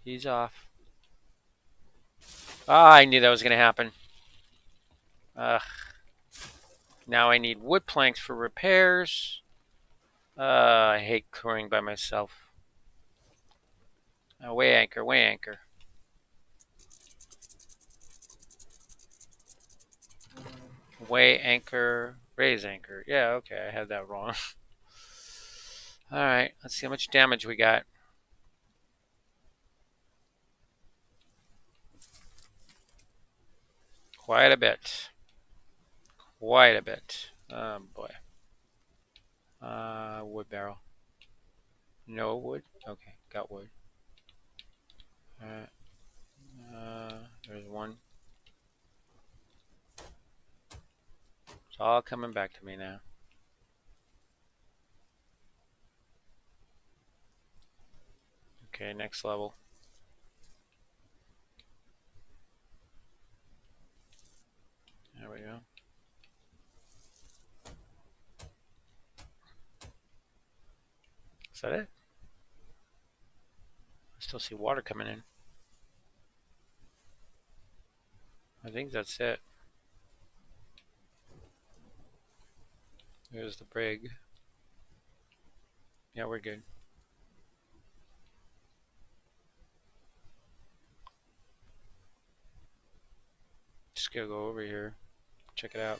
He's off. Ah, I knew that was going to happen. Ugh. Now I need wood planks for repairs. I hate crewing by myself. Weigh anchor, weigh anchor. Weigh anchor, raise anchor. Yeah, okay, I had that wrong. Alright, let's see how much damage we got. Quite a bit. Quite a bit. Oh boy. Wood barrel. No wood? Okay, got wood. Alright. There's one. It's all coming back to me now. Okay, next level. There we go. Is that it? I still see water coming in. I think that's it. There's the brig. Yeah, we're good. Just gotta go over here. Check it out.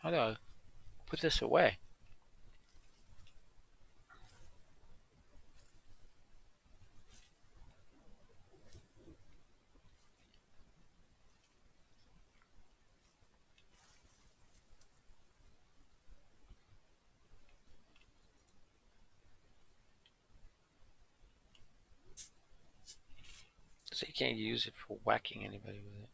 How do I put this away? So you can't use it for whacking anybody with it.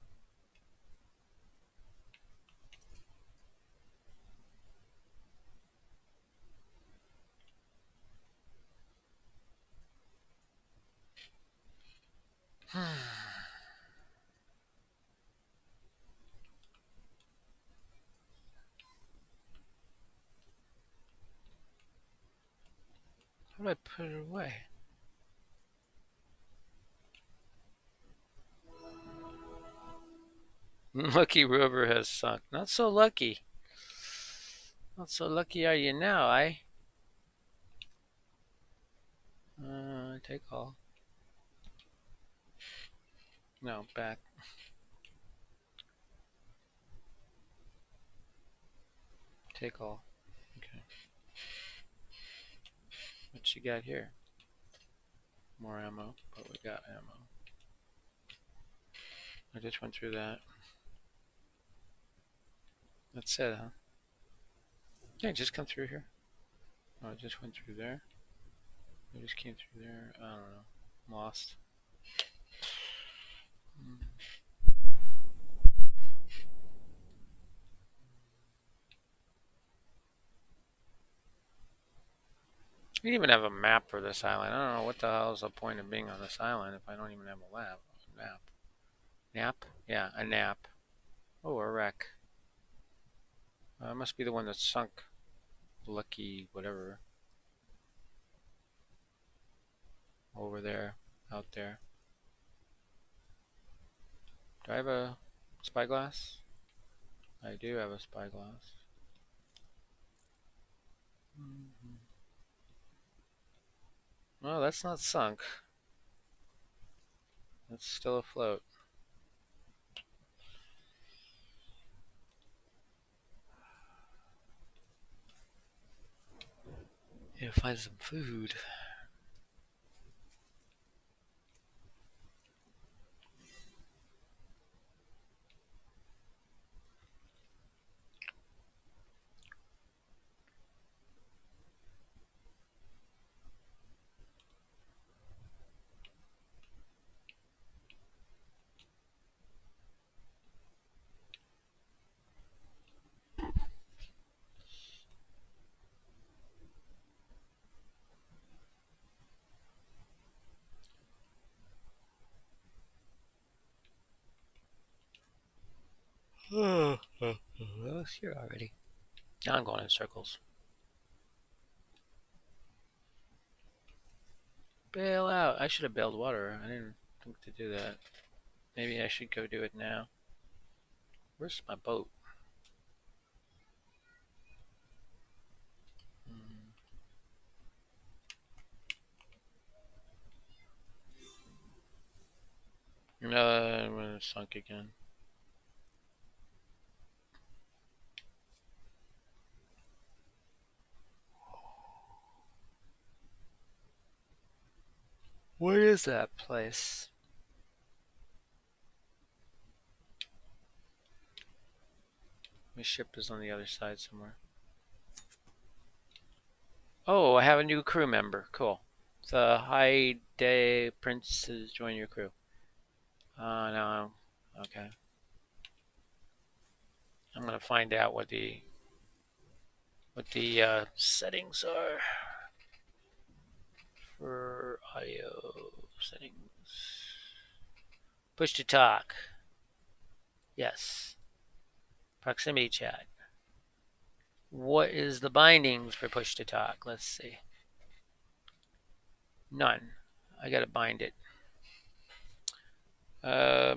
How do I put it away? Lucky rover has sunk. Not so lucky. Not so lucky are you now, eh? Take all. No, back. Take all. Okay. What you got here? More ammo, but we got ammo. I just went through that. That's it, huh? Yeah, just come through here. Oh, I just went through there. I just came through there. I don't know. I'm lost. You even have a map for this island. I don't know what the hell is the point of being on this island if I don't even have a map. Nap? Yeah, a nap. Oh, a wreck. It must be the one that sunk. Lucky whatever. Over there. Out there. Do I have a spyglass? I do have a spyglass. Well, that's not sunk. That's still afloat. Need to find some food. I was here already. Now I'm going in circles. Bail out. I should have bailed water. I didn't think to do that. Maybe I should go do it now. Where's my boat? No, it sunk again. Where is that place? My ship is on the other side somewhere. Oh, I have a new crew member. Cool. The High Day Prince has joined your crew. No. Okay. I'm gonna find out what the settings are for audio settings. Push to talk. Yes. Proximity chat. What is the bindings for push to talk? Let's see. None. I gotta bind it. I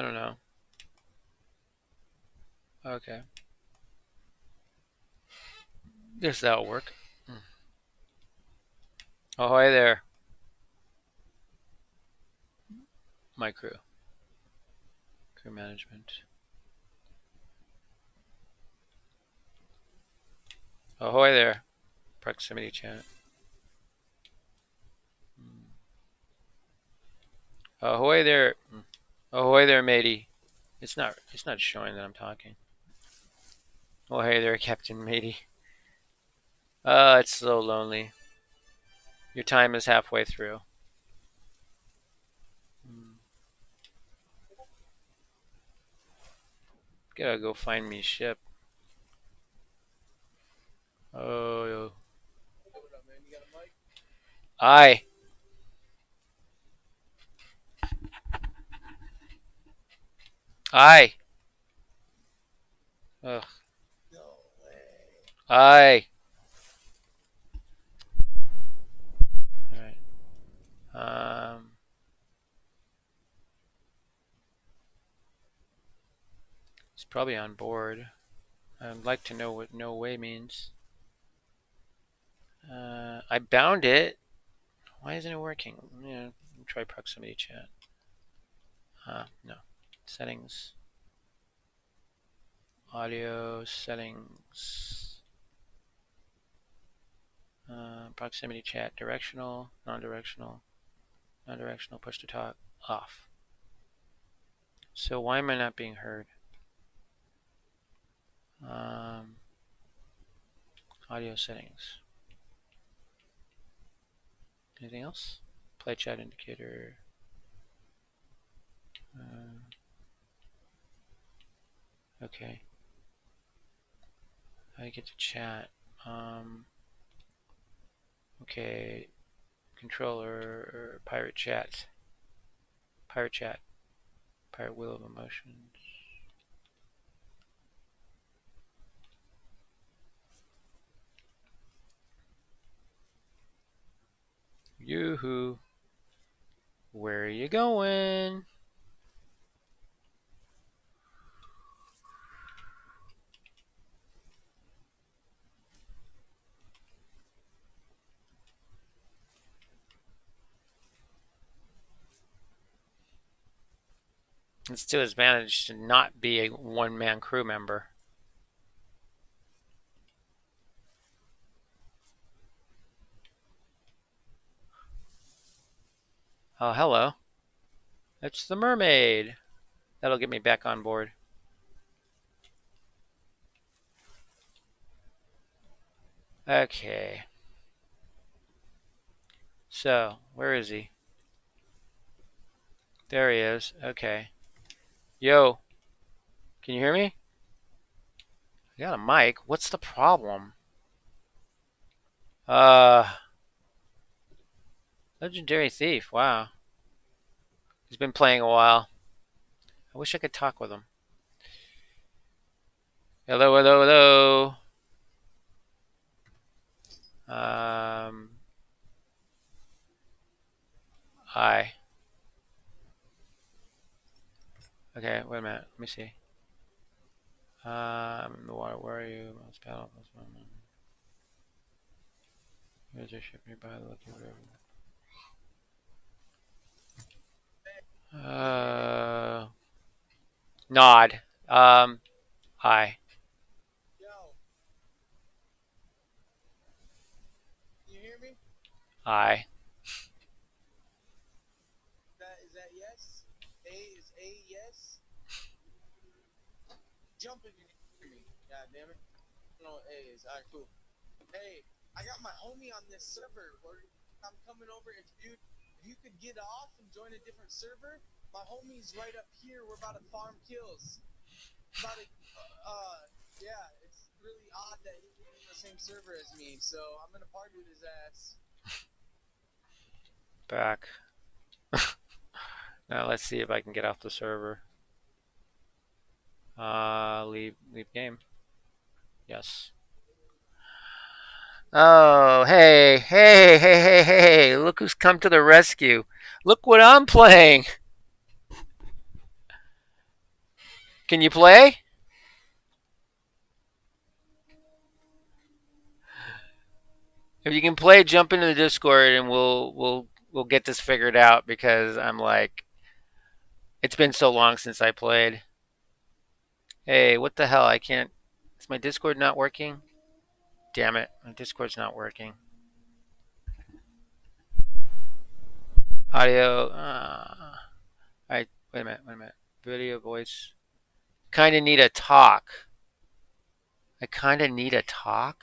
don't know. Okay. Guess that'll work. Ahoy there, my crew. Crew management. Ahoy there, proximity chat. Ahoy there. Ahoy there, matey. It's not showing that I'm talking. Oh hey there, Captain Matey. It's so lonely. Your time is halfway through. Gotta go find me a ship. Oh. Aye. Aye. Ugh. Aye. Alright. It's probably on board. I'd like to know what no way means. I bound it. Why isn't it working? Yeah, try proximity chat. No. Settings. Audio settings. Proximity chat. Directional, non-directional, non-directional, push to talk, off. So why am I not being heard? Audio settings. Anything else? Play chat indicator. Okay. I get to chat. Okay. Controller, pirate chat. Pirate chat. Pirate wheel of emotions. Yoo-hoo. Where are you going? It's to his advantage to not be a one-man crew member. Oh, hello. It's the mermaid. That'll get me back on board. Okay. So, where is he? There he is. Okay. Yo. Can you hear me? I got a mic. What's the problem? Legendary Thief. Wow. He's been playing a while. I wish I could talk with him. Hello, hello, hello. Um, hi. Okay, wait a minute. Let me see. In the water. Where are you? Let's paddle. Here's your ship nearby. Looking river. Nod. Hi. Hi. Back. Now let's see if I can get off the server. Leave game. Yes. Oh, hey, hey, hey, hey, hey! Look who's come to the rescue. Look what I'm playing. Can you play? If you can play, jump into the Discord and we'll get this figured out because I'm like, it's been so long since I played. Hey, what the hell? I can't. Is my Discord not working? Damn it, my Discord's not working. Audio. Alright, wait a minute, wait a minute. Video, voice. Kind of need a talk. I kind of need a talk.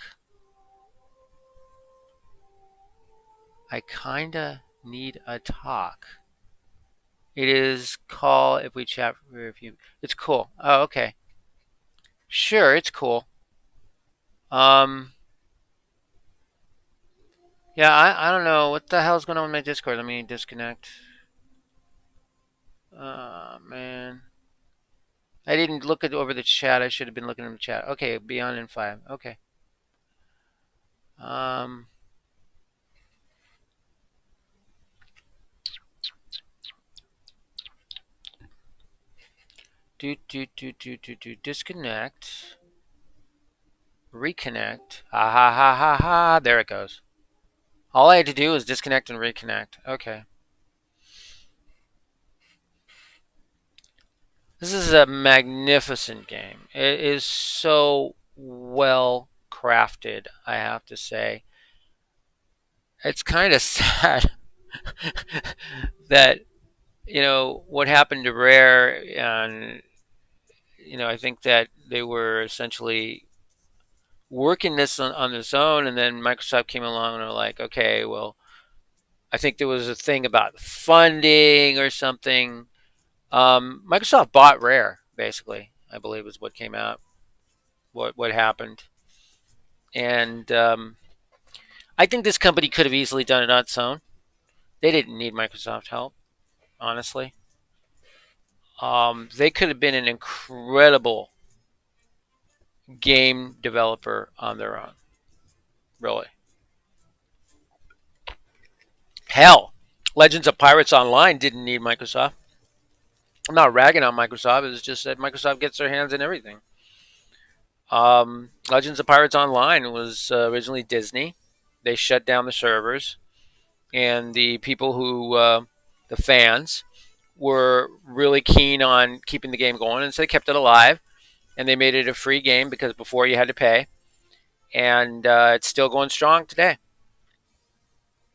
I kind of need a talk. It is call if we chat for a few. It's cool. Oh, okay. Sure, it's cool. Um, yeah, I don't know what the hell's going on with my Discord. Let me disconnect. Man, I didn't look at over the chat. I should have been looking in the chat. Okay, beyond in 5. Okay. Um, disconnect, reconnect. Ha ha ha ha ha. There it goes. All I had to do was disconnect and reconnect. Okay. This is a magnificent game. It is so well crafted, I have to say. It's kind of sad that, what happened to Rare, and, I think that they were essentially working this on its own, and then Microsoft came along and were like, okay, well, I think there was a thing about funding or something. Microsoft bought Rare, basically, I believe is what came out, what happened. And I think this company could have easily done it on its own. They didn't need Microsoft help, honestly. They could have been an incredible game developer on their own, really. Hell, Legends of Pirates Online didn't need Microsoft. I'm not ragging on Microsoft. It's just that Microsoft gets their hands in everything. Legends of Pirates Online was originally Disney. They shut down the servers, and the people the fans, were really keen on keeping the game going, and so they kept it alive. And they made it a free game because before you had to pay, and it's still going strong today.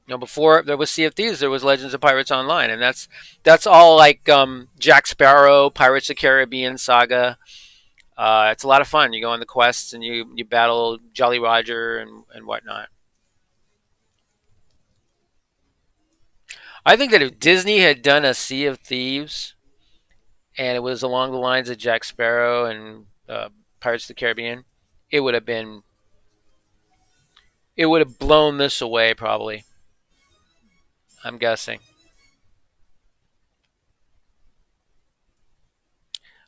Before there was Sea of Thieves, there was Legends of Pirates Online, and that's all like Jack Sparrow, Pirates of the Caribbean saga. It's a lot of fun. You go on the quests and you battle Jolly Roger and whatnot. I think that if Disney had done a Sea of Thieves and it was along the lines of Jack Sparrow and Pirates of the Caribbean, it would have been it would have blown this away probably. I'm guessing.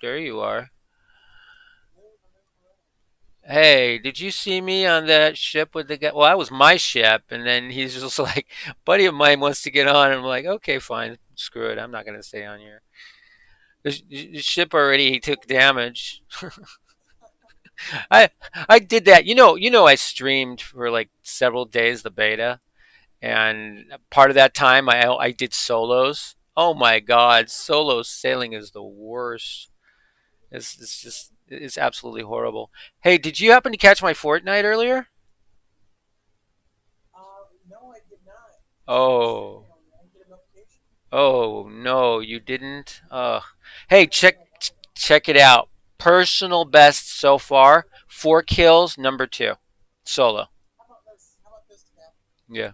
There you are. Hey, did you see me on that ship with the guy? Well, that was my ship, and then he's just like, buddy of mine wants to get on. And I'm like, okay, fine, screw it. I'm not gonna stay on here. The ship already took damage. I I did that. I streamed for like several days the beta, and part of that time I did solos. Oh my God, solo sailing is the worst. It's absolutely horrible. Hey, did you happen to catch my Fortnite earlier? Oh, oh no, you didn't. Hey, check it out. Personal best so far, 4 kills, number two, solo. Yeah.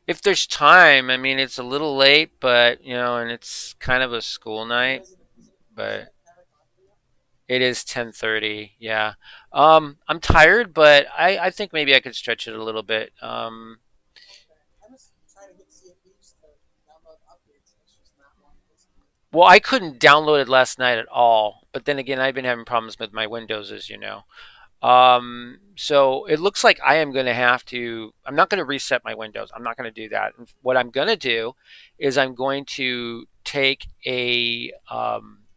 If there's time, I mean, it's a little late, but and it's kind of a school night, but it is 10:30. Yeah. I'm tired, but I think maybe I could stretch it a little bit. Well, I couldn't download it last night at all, but then again, I've been having problems with my Windows, as you know. So it looks like I am going to have to, I'm not going to reset my Windows. I'm not going to do that. What I'm going to do is I'm going to take a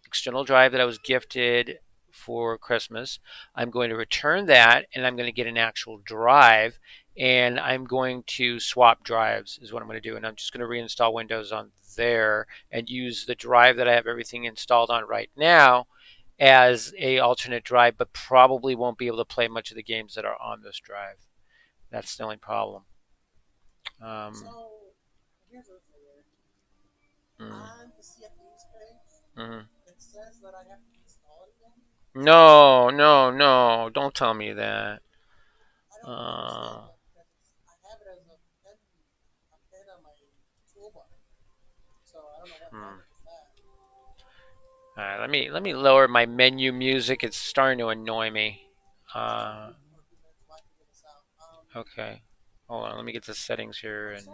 external drive that I was gifted for Christmas. I'm going to return that and I'm going to get an actual drive and I'm going to swap drives is what I'm going to do. And I'm just going to reinstall Windows on there and use the drive that I have everything installed on right now as a alternate drive, but probably won't be able to play much of the games that are on this drive. That's the only problem. Um, mhm. No, no, no! Don't tell me that. Uh, hmm. All right, let me lower my menu music. It's starting to annoy me. Uh, okay, hold on. Let me get the settings here and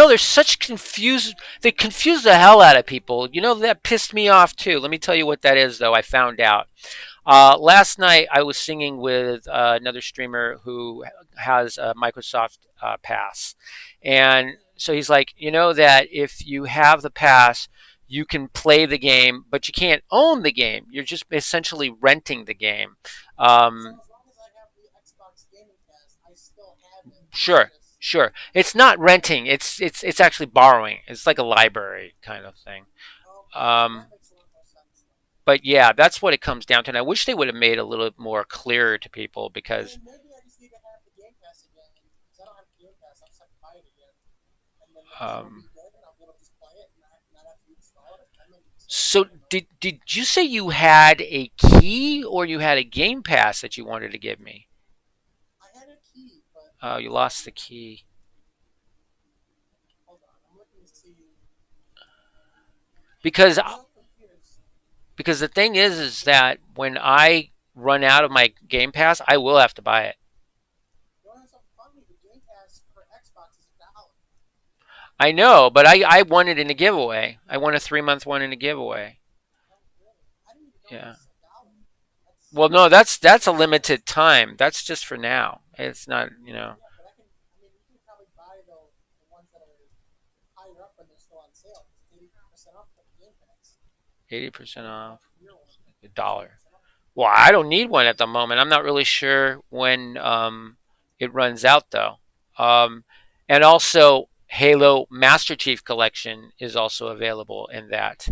there's such confuse. They confuse the hell out of people. That pissed me off too. Let me tell you what that is, though. I found out. Last night I was singing with another streamer who has a Microsoft Pass, and so he's like, that if you have the pass, you can play the game, but you can't own the game. You're just essentially renting the game. Um, sure, sure. It's not renting. It's actually borrowing. It's like a library kind of thing. Um, but yeah, that's what it comes down to. And I wish they would have made it a little more clearer to people because. Um, so did you say you had a key or you had a game pass that you wanted to give me? Oh, you lost the key. Because the thing is that when I run out of my game pass, I will have to buy it. I know, but I won it in a giveaway. I won a 3 month one in a giveaway. Yeah. Well, no, that's a limited time. That's just for now. It's not. 80% off. $1. Well, I don't need one at the moment. I'm not really sure when it runs out though. Um, and also, Halo Master Chief Collection is also available in that.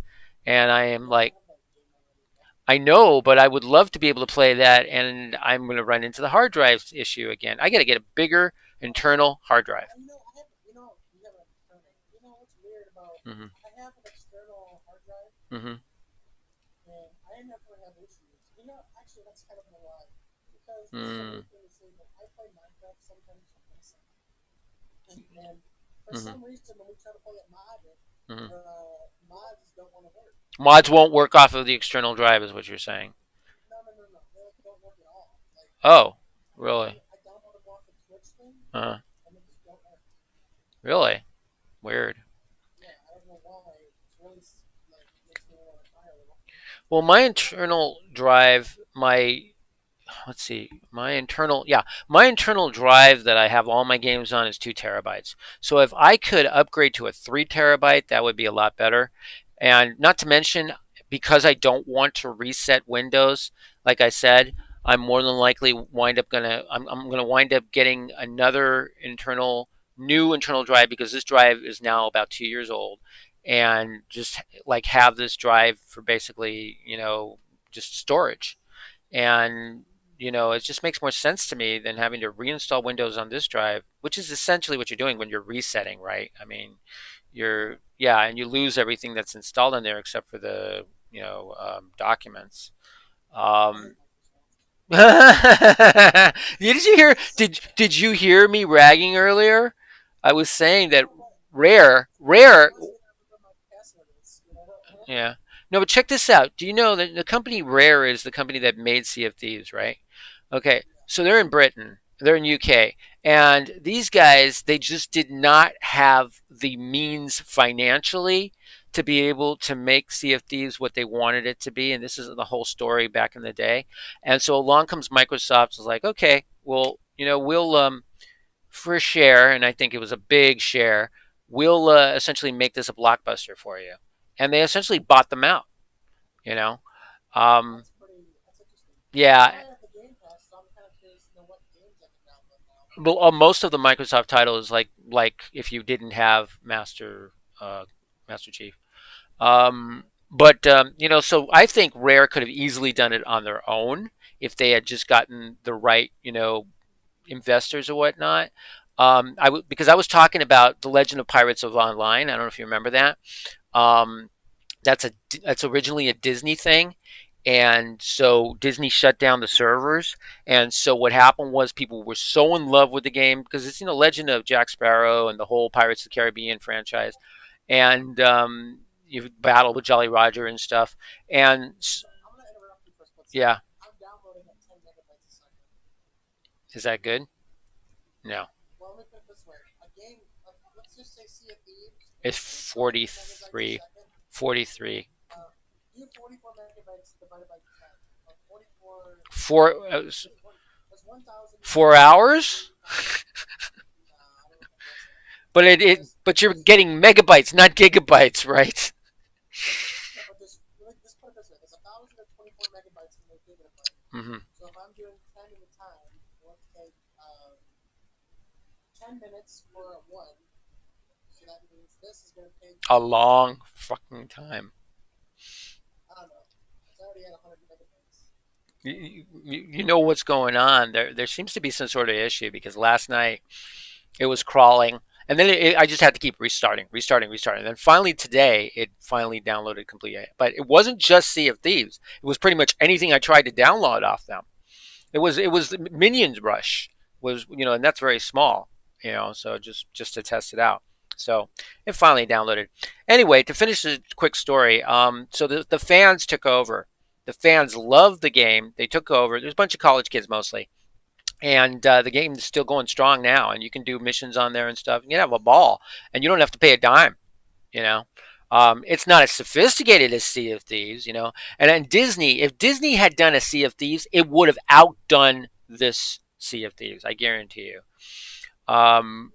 And I am like, I know, but I would love to be able to play that, and I'm going to run into the hard drive issue again. I got to get a bigger internal hard drive. Hmm. Hmm. Mm. Hmm. Hmm. Mods won't work off of the external drive, is what you're saying. Oh, really? Uh, really? Weird. Well, my internal drive, my let's see, my internal drive that I have all my games on is 2 terabytes. So if I could upgrade to a 3 terabyte, that would be a lot better. And not to mention, because I don't want to reset Windows, like I said, I'm more than likely I'm gonna wind up getting another new internal drive because this drive is now about 2 years old, and just like have this drive for basically just storage. And it just makes more sense to me than having to reinstall Windows on this drive, which is essentially what you're doing when you're resetting, right? I mean, yeah, and you lose everything that's installed in there except for the documents. Um, did you hear me ragging earlier? I was saying that rare. Yeah. No, but check this out. Do you know that the company Rare is the company that made Sea of Thieves, right? Okay. So they're in Britain, they're in UK. And these guys, they just did not have the means financially to be able to make Sea of Thieves what they wanted it to be. And this is the whole story back in the day. And so along comes Microsoft, was like, okay, well, we'll for a share, and I think it was a big share, we'll essentially make this a blockbuster for you. And they essentially bought them out, you know? Um, yeah. Well, most of the Microsoft titles, like if you didn't have Master Chief. But so I think Rare could have easily done it on their own if they had just gotten the right, investors or whatnot. Because I was talking about the Legend of Pirates of Online. I don't know if you remember that. Um, that's originally a Disney thing, and so Disney shut down the servers. And so what happened was people were so in love with the game because it's Legend of Jack Sparrow and the whole Pirates of the Caribbean franchise, and you battle with Jolly Roger and stuff. And yeah, is that good? No, it's 43. 43. Four 4 hours? But you're getting megabytes, not gigabytes, right? Hmm. A long fucking time. You know what's going on. There seems to be some sort of issue because last night it was crawling, and then I just had to keep restarting. And then finally today, it finally downloaded completely. But it wasn't just Sea of Thieves. It was pretty much anything I tried to download off them. It was the Minions Rush was and that's very small, so just to test it out. So it finally downloaded. Anyway, to finish the quick story, so the fans took over. The fans loved the game. They took over. There's a bunch of college kids mostly, and the game is still going strong now. And you can do missions on there and stuff. You can have a ball, and you don't have to pay a dime. You know, it's not as sophisticated as Sea of Thieves. And then Disney, if Disney had done a Sea of Thieves, it would have outdone this Sea of Thieves. I guarantee you. Um,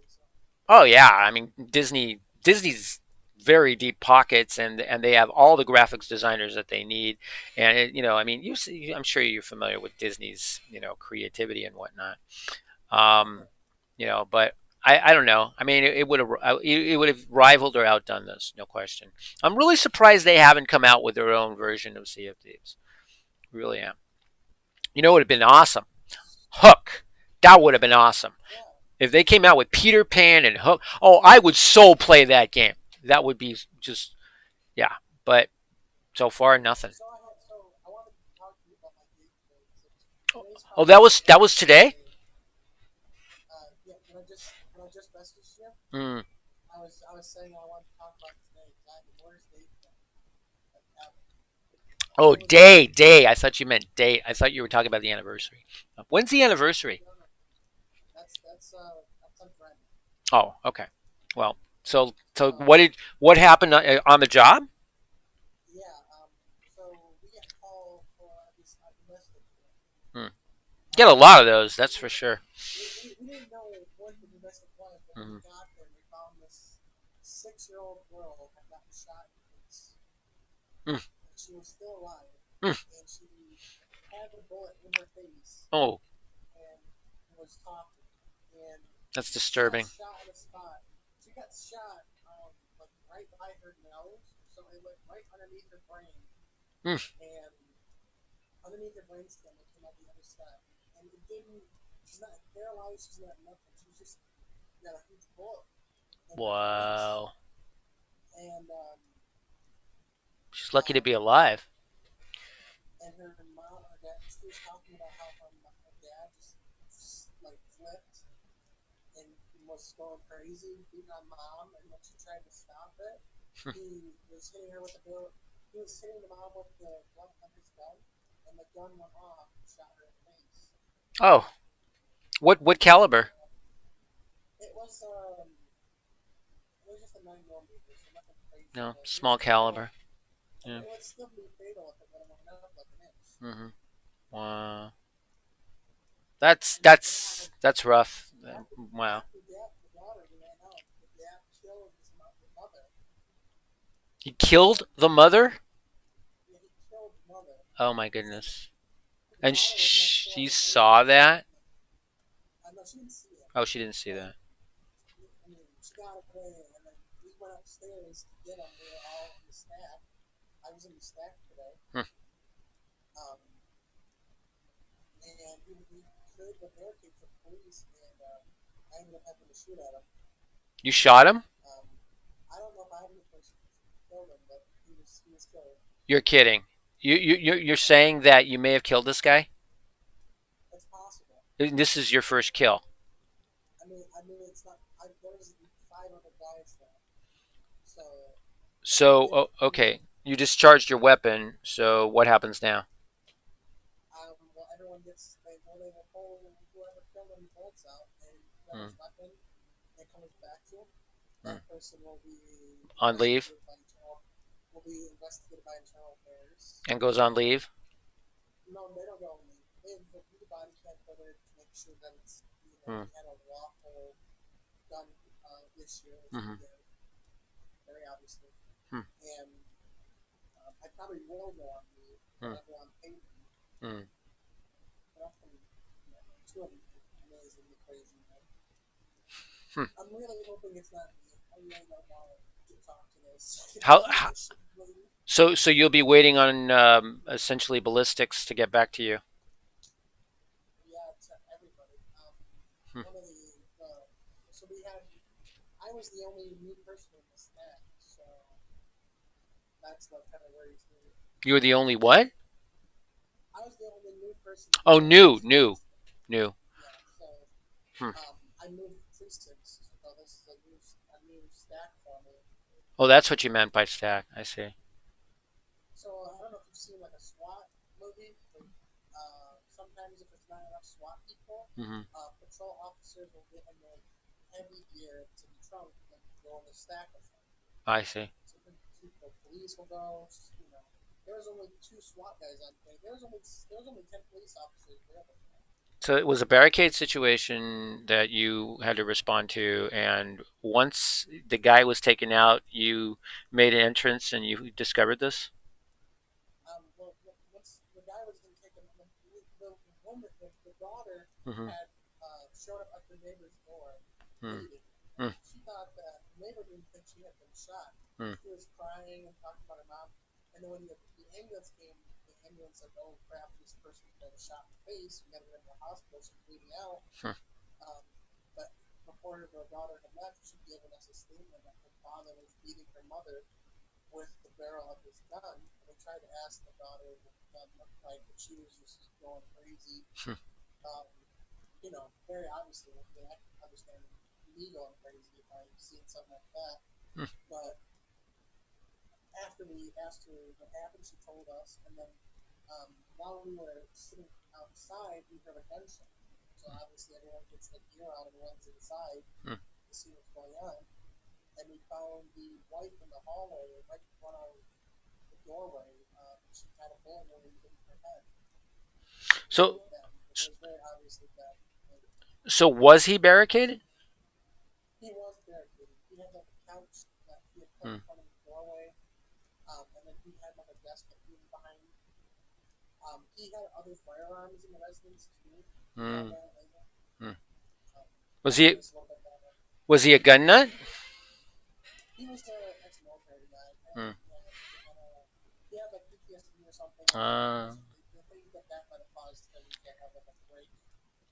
oh yeah, I mean Disney's very deep pockets, and they have all the graphics designers that they need. And I mean, I'm sure you're familiar with Disney's creativity and whatnot. Um, but I don't know. I mean, it would have rivaled or outdone this, no question. I'm really surprised they haven't come out with their own version of Sea of Thieves. Really am. It would have been awesome. Hook. That would have been awesome. If they came out with Peter Pan and Hook, oh, I would so play that game. That would be just yeah. But so far, nothing. Oh, that was today. Mm. Oh, day, day. I thought you meant date. I thought you were talking about the anniversary. When's the anniversary? Oh, okay. Well, so what happened on the job? Hmm. Get a lot of those, that's for sure. Mhm. Mm. Mm. Oh, that's disturbing. Mm. Wow. She's lucky to be alive. Oh, what caliber? No, small caliber. Yeah. Hmm. Wow. That's rough. Wow. He killed the mother? Oh my goodness. And she saw that? Oh, she didn't see that. Hmm. You shot him? You're kidding. You're saying that you may have killed this guy? This is your first kill. So, okay, you discharged your weapon. So, what happens now? Hmm. Hmm. On leave and goes on leave. Hmm. Hmm. Hmm. Hmm. Hmm. Hmm. How so you'll be waiting on essentially ballistics to get back to you. Hmm. You were the only what? Oh, new. Hmm. Oh, that's what you meant by stack. I see. Hmm. I see. So it was a barricade situation that you had to respond to, and once the guy was taken out, you made an entrance and you discovered this. Hmm. Hmm. Hmm. Hmm. Hmm. Hmm. Hmm. Hmm. So, so was he barricaded? Hmm. Hmm. Hmm. Was he was he a gun nut? Hmm. Uh,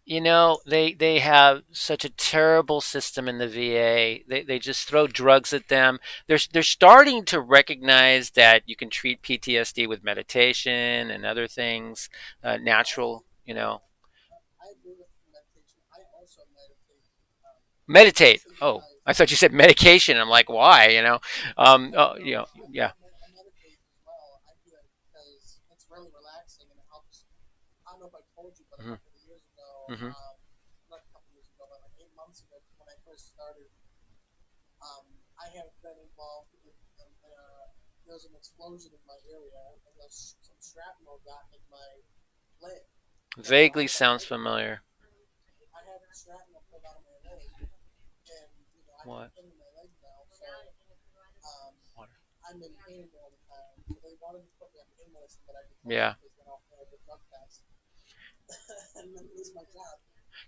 you know, they have such a terrible system in the VA. They just throw drugs at them. They're starting to recognize that you can treat PTSD with meditation and other things, natural. You know, meditate. Oh, I thought you said medication. I'm like, why? You know, oh, you know, yeah. Hmm. Hmm. Vaguely sounds familiar. What? Water. Yeah.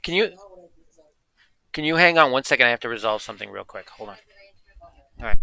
Can you can you hang on 1 second? I have to resolve something real quick. Hold on. All right.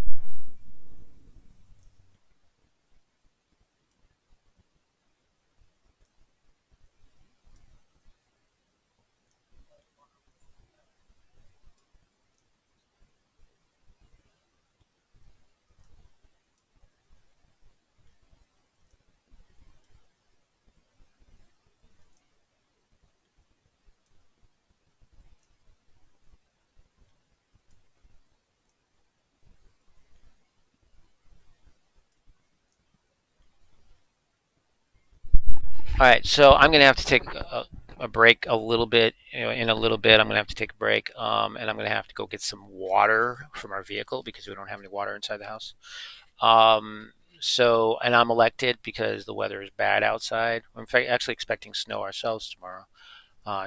All right. So I'm gonna have to take a break a little bit. You know, in a little bit, I'm gonna have to take a break. And I'm gonna have to go get some water from our vehicle because we don't have any water inside the house. Um, so, and I'm elected because the weather is bad outside. We're in fact actually expecting snow ourselves tomorrow,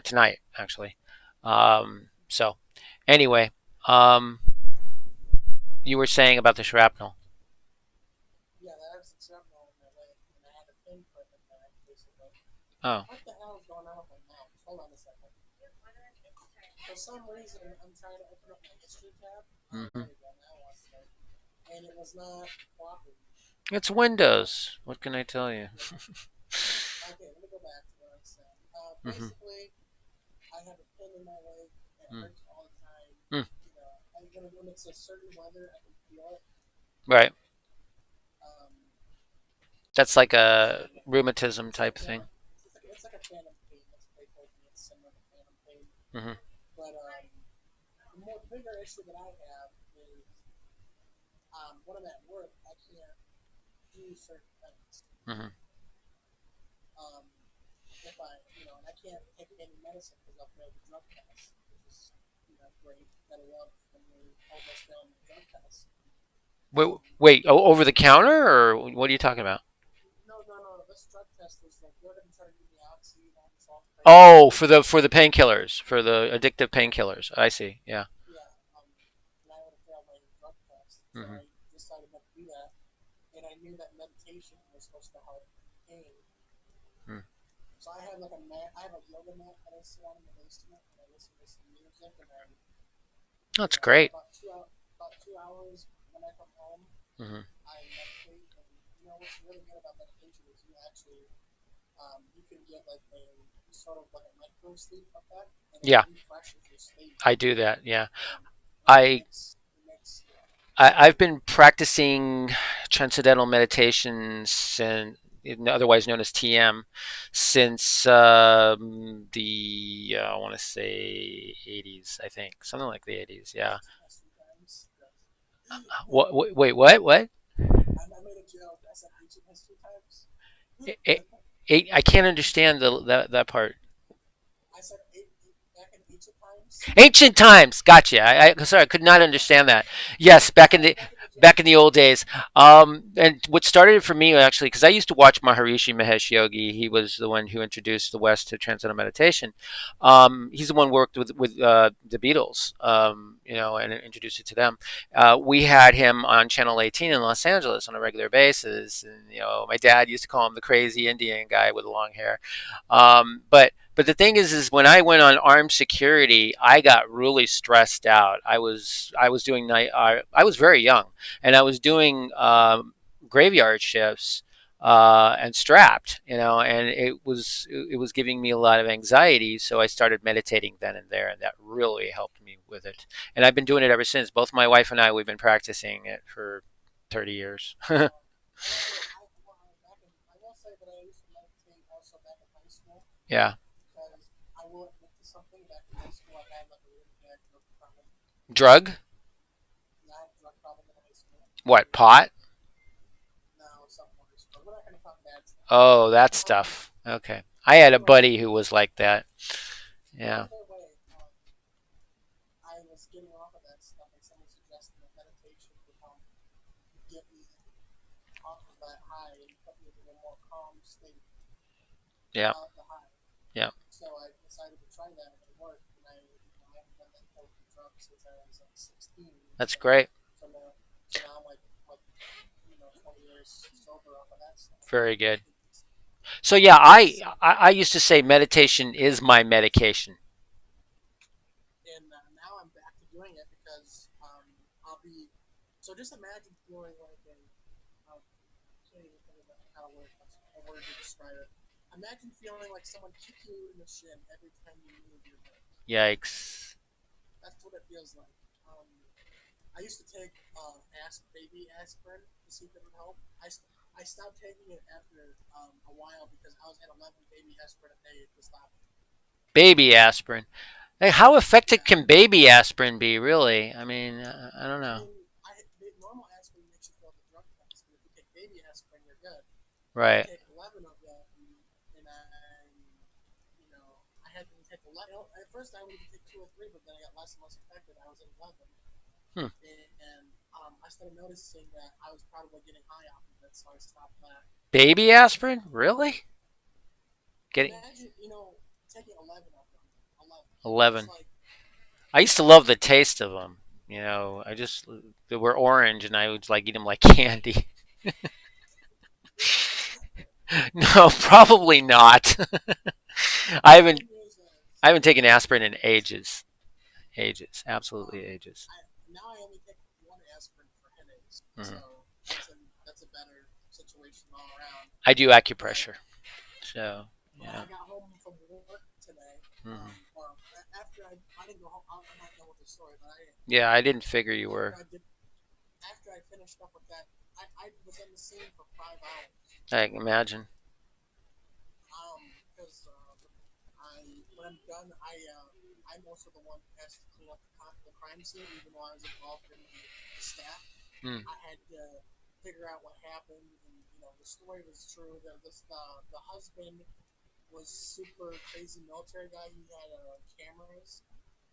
tonight actually. So, anyway, um, you were saying about the shrapnel. Oh. Hmm. It's Windows. What can I tell you? Hmm. Mm. Right. That's like a rheumatism type thing. Hmm. Hmm. Wait, over the counter, or what are you talking about? Oh, for the painkillers, for the addictive painkillers. I see. Yeah. Hmm. Hmm. That's great. Hmm. Yeah, I do that. Yeah, I I've been practicing transcendental meditation since otherwise known as TM, since the I want to say 80s, I think, something like the 80s. Yeah. What? Wait, what? What? A- I can't understand that part. Ancient times. Gotcha. Sorry, I could not understand that. Yes, back in the old days. And what started it for me actually, because I used to watch Maharishi Mahesh Yogi. He was the one who introduced the West to transcendental meditation. He's the one who worked with the Beatles, and introduced it to them. We had him on Channel 18 in Los Angeles on a regular basis, and my dad used to call him the crazy Indian guy with long hair. But the thing is when I went on armed security, I got really stressed out. I was doing night. I was very young, and I was doing graveyard shifts and strapped, and it was giving me a lot of anxiety. So I started meditating then and there, and that really helped me with it. And I've been doing it ever since. Both my wife and I, we've been practicing it for 30 years. Yeah. Drug? What, pot? Oh, that stuff. Okay. I had a buddy who was like that. Yeah. Yeah. Yeah. That's great. Very good. So yeah, I used to say meditation is my medication. Yikes. Baby aspirin. Hey, how effective can baby aspirin be, really? I mean, I don't know. Right. Hmm. Baby aspirin? Really? Getting 11. I used to love the taste of them. They were orange, and I would like eat them like candy. No, probably not. I haven't. I haven't taken aspirin in ages. Ages. Absolutely ages. Mhm. I do acupressure. So yeah. Mhm. Yeah, I didn't figure you were. I can imagine. Hmm.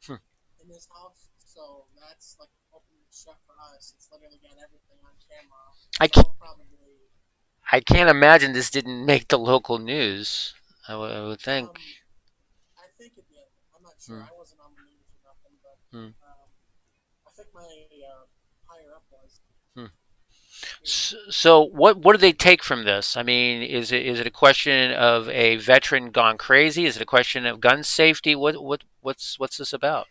Hmm. I can't, I can't imagine this didn't make the local news. I would think. Hmm. Hmm. Hmm. So what do they take from this? I mean, is it a question of a veteran gone crazy? Is it a question of gun safety? What's this about?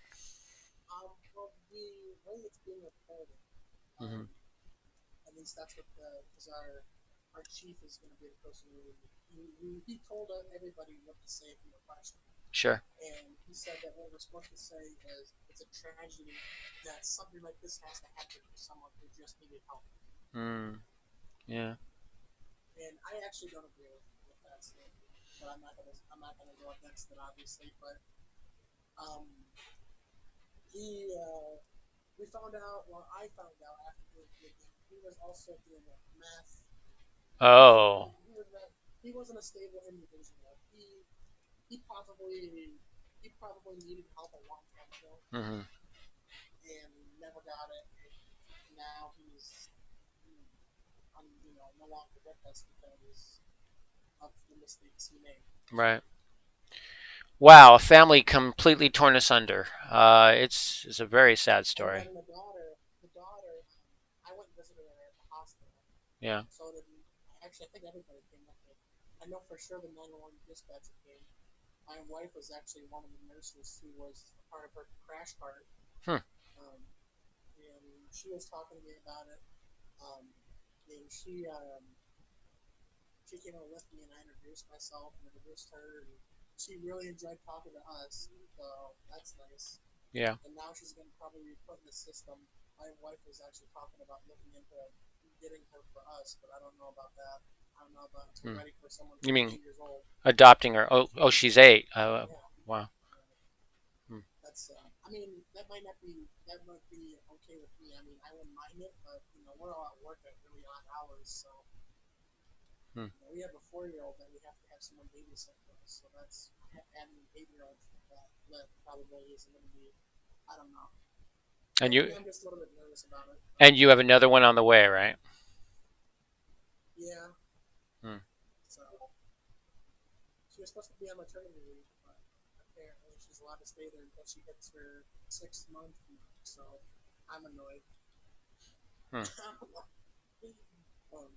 Hmm. Sure. Mm, yeah. And I actually don't agree with that statement, but I'm not gonna go against it obviously. But um, he we found out. Well, I found out after doing digging, he was also doing math. Oh. He wasn't a stable individual. He probably needed help a long time ago Hmm. and never got it. And now he's no longer with us because of the mistakes he made. Right. Wow, a family completely torn asunder. It's a very sad And story. then I went and visited her at the hospital. Yeah. So did actually, I think everybody came up there. I know for sure the 911 dispatcher came. My wife was actually one of the nurses who was a part of her crash cart, Hmm. um, and she was talking to me about it. Um, and she came over with me, and I introduced myself and introduced her, and she really enjoyed talking to us. So that's nice. Yeah. And now she's going to probably be put in the system. My wife was actually talking about looking into getting her for us, but I don't know about that. I don't know about until Hmm. ready for someone You who's mean 8 years old. adopting her? Oh, she's 8. Yeah, Wow. Hmm. that's. I mean, that might be okay with me. I mean, I wouldn't mind it, but we're all at work at really odd hours, so Hmm. we have a 4-year-old that we have to have someone babysit for us. So that's adding an 8-year-old that probably isn't going to be. I don't know. And I mean, you I'm just a little bit nervous about it, but and you have another one on the way, right? yeah. Hmm. So she was supposed to be on maternity leave, but apparently she's allowed to stay there until she hits her 6 month mark. So I'm annoyed. Hmm. um,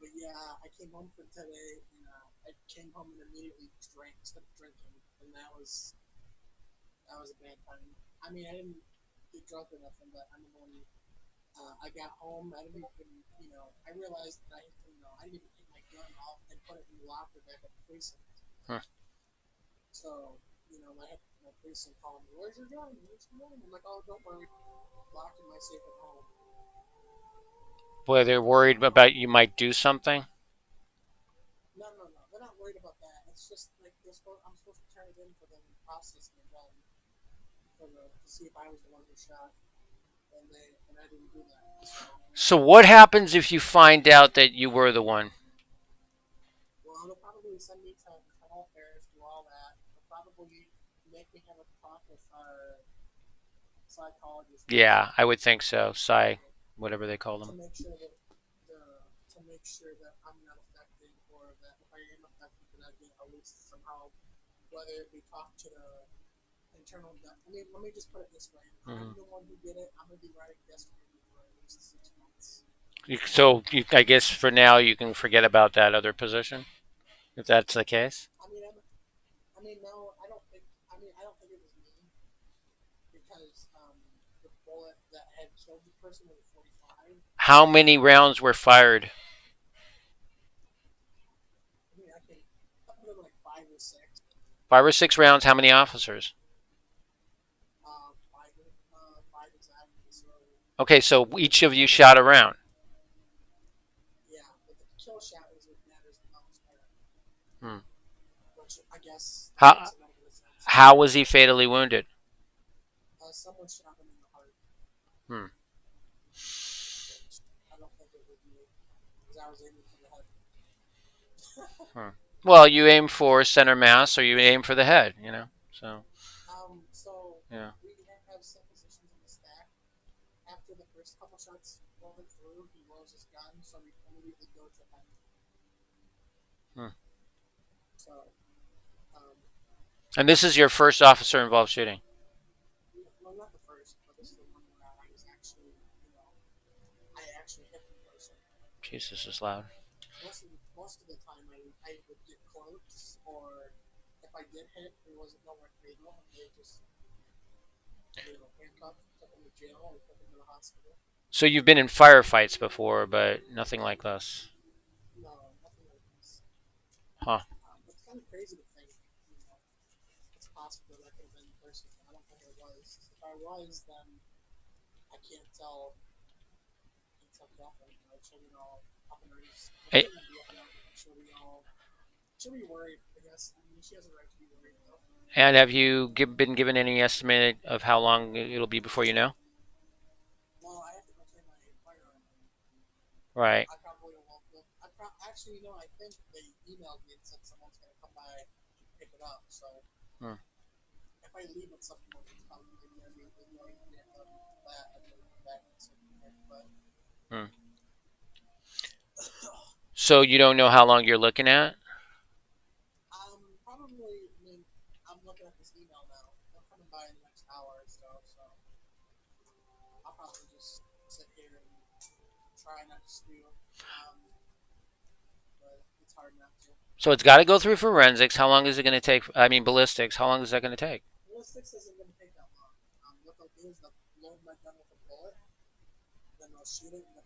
but yeah, I came home from today and I came home and immediately drank, started drinking, and that was a bad time. I mean, I didn't get drunk or nothing, but I mean, when I got home, I didn't even, I realized that I didn't even take my gun off and put it in the locker back at the precinct. Hmm. So, my precinct called me, "Where's your gun? Where's your gun?" I'm like, "Oh, don't worry, locked in my safe at home." Boy, they're worried about you might do something. No, no, no, they're not worried about that. It's just like I'm supposed to turn it in for them to process my gun to see if I was the one who shot, and I didn't do that. So, So what happens if you find out that you were the one? well, they'll probably send me to all fairs, do all that. They'll probably make me have a talk with our psychologist first Yeah, I would think so. Psy, to, whatever they call to them. make sure that the to make sure that I'm not affected, or that if I am affected, that I get at least somehow, whether it be talk to the internal. I mean, let me just put it this way: if I'm Hmm. the one who did it, I'm gonna be writing desk review for at least 6 months. I guess for now you can forget about that other position if that's the case. I mean, no, I don't think. I mean, I don't think it was me because the bullet that had killed the person was a 45. How many rounds were fired? I mean, I can put like 5 or 6. 5 or 6 rounds. How many officers? Five exactly. So Okay, so each of you shot a round. yeah, but the kill shot is what matters the most, Hmm. which I guess that How makes a little bit of sense. how was he fatally wounded? Someone shot him in the heart, Hmm. which I don't think it would be because I was aiming for the head. Hmm. Well, you aim for center mass or you aim for the head, So, So yeah. we have some positions in the stack. After the first couple shots went through, he loads his gun, so we immediately go to him. Hmm. So, um, And this is your first officer involved shooting. well, not the first, but this is the one where I was actually, I actually hit the person. Jesus is loud. Most of the time, I would get close, or if I did hit, it wasn't nowhere fatal, and they just handcuffed, took him to jail, or took him to the hospital. So you've been in firefights before, but nothing like this. No, nothing like this. Huh. It's kind of crazy to think, you know, it's possible that I could have been the person. I don't think I was. If I was, then I can't tell. I can't tell definitely. So, openers. The A- thing on the opener, she'll be worried. I guess. I mean, she has a right to be worried though. And have you been given any estimate of how long it'll be before you know? Well, I have to go take my firearm. Right. I probably won't. Actually, I think they emailed me and said someone's gonna come by and pick it up. So Hmm. if I leave at some point, it's probably gonna be maybe I'll even get done that and then come back and sit there. But Hmm. So you don't know how long you're looking at? probably. I mean, I'm looking at this email now. They're coming by in the next hour or so. So I'll probably just sit here and try not to steal. But it's hard not to. So it's got to go through forensics. How long is it going to take? I mean, ballistics. How long is that going to take? Ballistics isn't going to take that long. What they'll do is they'll load my gun with a bullet, then they'll shoot it in the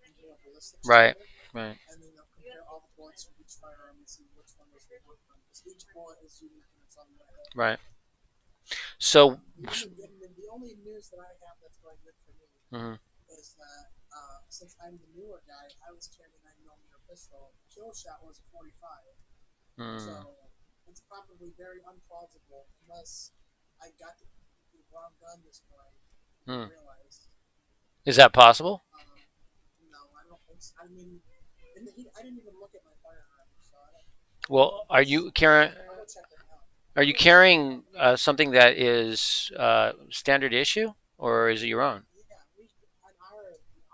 into a ballistics Right. chamber, Right. and then they'll compare all the bullets from each firearm and see which one was the worst one. Because each bullet is unique in its own way. Right. So. The only news that I have that's going good for me Hmm. is that since I'm the newer guy, I was carrying a 9mm pistol. Kill shot was a 45. Hmm. So it's probably very unplausible unless I got the wrong gun this morning and Hmm. didn't realize. Is that possible? No, I don't think so. I mean, I didn't even look at my firearm, so I don't. Well, are you carrying? I'll go check it out. Are you carrying something that is standard issue, or is it your own? Yeah,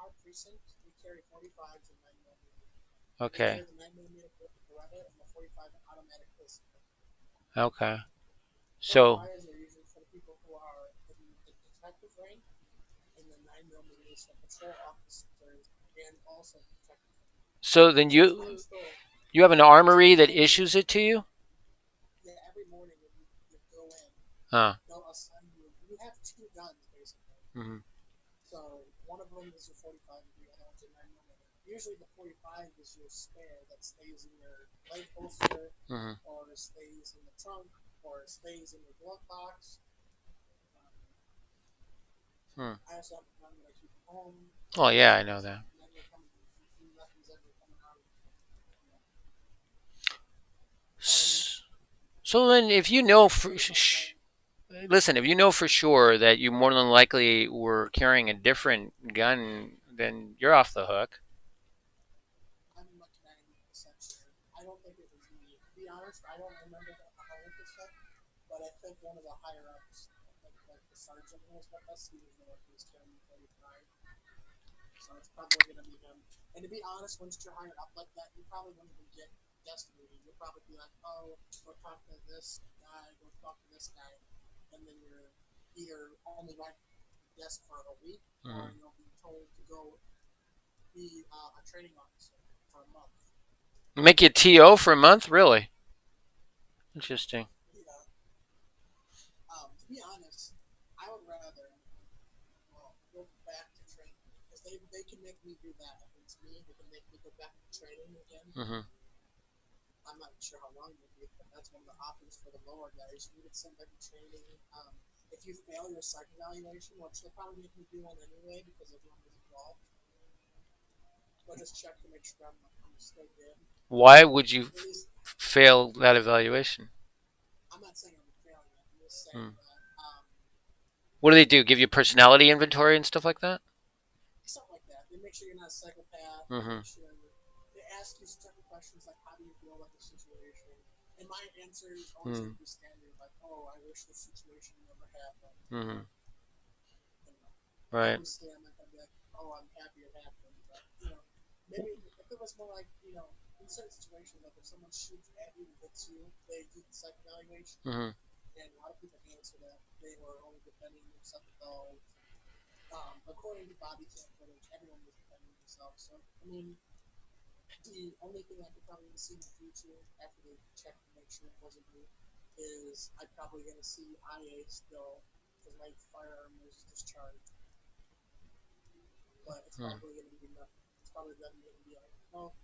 our precinct we carry 45s and 9mm. We Okay. carry the 9mm Beretta and the 45 automatic pistol. Okay. So. 45s are usually for the people who are in the detective rank, and the 9mm for patrol officers and also detective rank. So then Since I'm still you have an armory since that I'm issues it to you. yeah, every morning when you go in, Huh. they'll assign you. You have two guns basically. Hmm. So one of them is your 45, and the other one's your 9mm. Usually the 45 is your spare that stays in your leg holster, Hmm. or stays in the trunk, or stays in your glove box. Um, Hmm. I also have a gun that I keep at home. Oh yeah, I know So that. nothing's ever coming out. You know. And So then, if you I know can for save my gun. listen, if you know for sure that you more than likely were carrying a different gun, then you're off the hook. I'm like 90% sure. I don't think it was me. To be honest, I don't remember that 100%, but I think one of the higher ups, I think like the sergeant who was with us, he was the one who was carrying 45. So it's probably going to be him. And to be honest, once you're hired up like that, you probably won't even get guest duty. You'll probably be like, oh, go talk to this guy, go talk to this guy. And then you're either only right desk for a week, or Hmm. you'll be told to go be a training officer for a month. Make you TO for a month, really? Interesting. Yeah. To be honest, I would rather go back to training because they can make me do that. If it's me, they can make me go back to training again. Hmm. I'm not sure how long it would be, but that's one of the options for the lower guys. You get somebody training. If you fail your psych evaluation, which they'll probably make me do one anyway because everyone was involved, they'll just check to make sure I'm still good. Why would you At least fail that evaluation? I'm not saying I'm failing it. I'm just saying Hmm. that What do they do? Give you personality inventory and stuff like that? something like that. They make sure you're not a psychopath. They Hmm. make sure they ask you certain questions like, "How do you feel about the situation?" And my answer is always Hmm. going to be standard, like, "Oh, I wish this situation never happened." Hmm. You know, Right. obviously, I'm not going to be like, "Oh, I'm happy it happened," but maybe if it was more like, in certain situations, like if someone shoots at you and hits you, they do the psych evaluation, Hmm. and a lot of people answer that they were only defending themselves. According to body cam footage, everyone was defending themselves. So, I mean, the only thing I could probably see in the future after they check to make sure it wasn't me is I'm probably going to see IA still because my firearm was discharged. But it's Hmm. probably going to be nothing. It's probably them going to be like, well,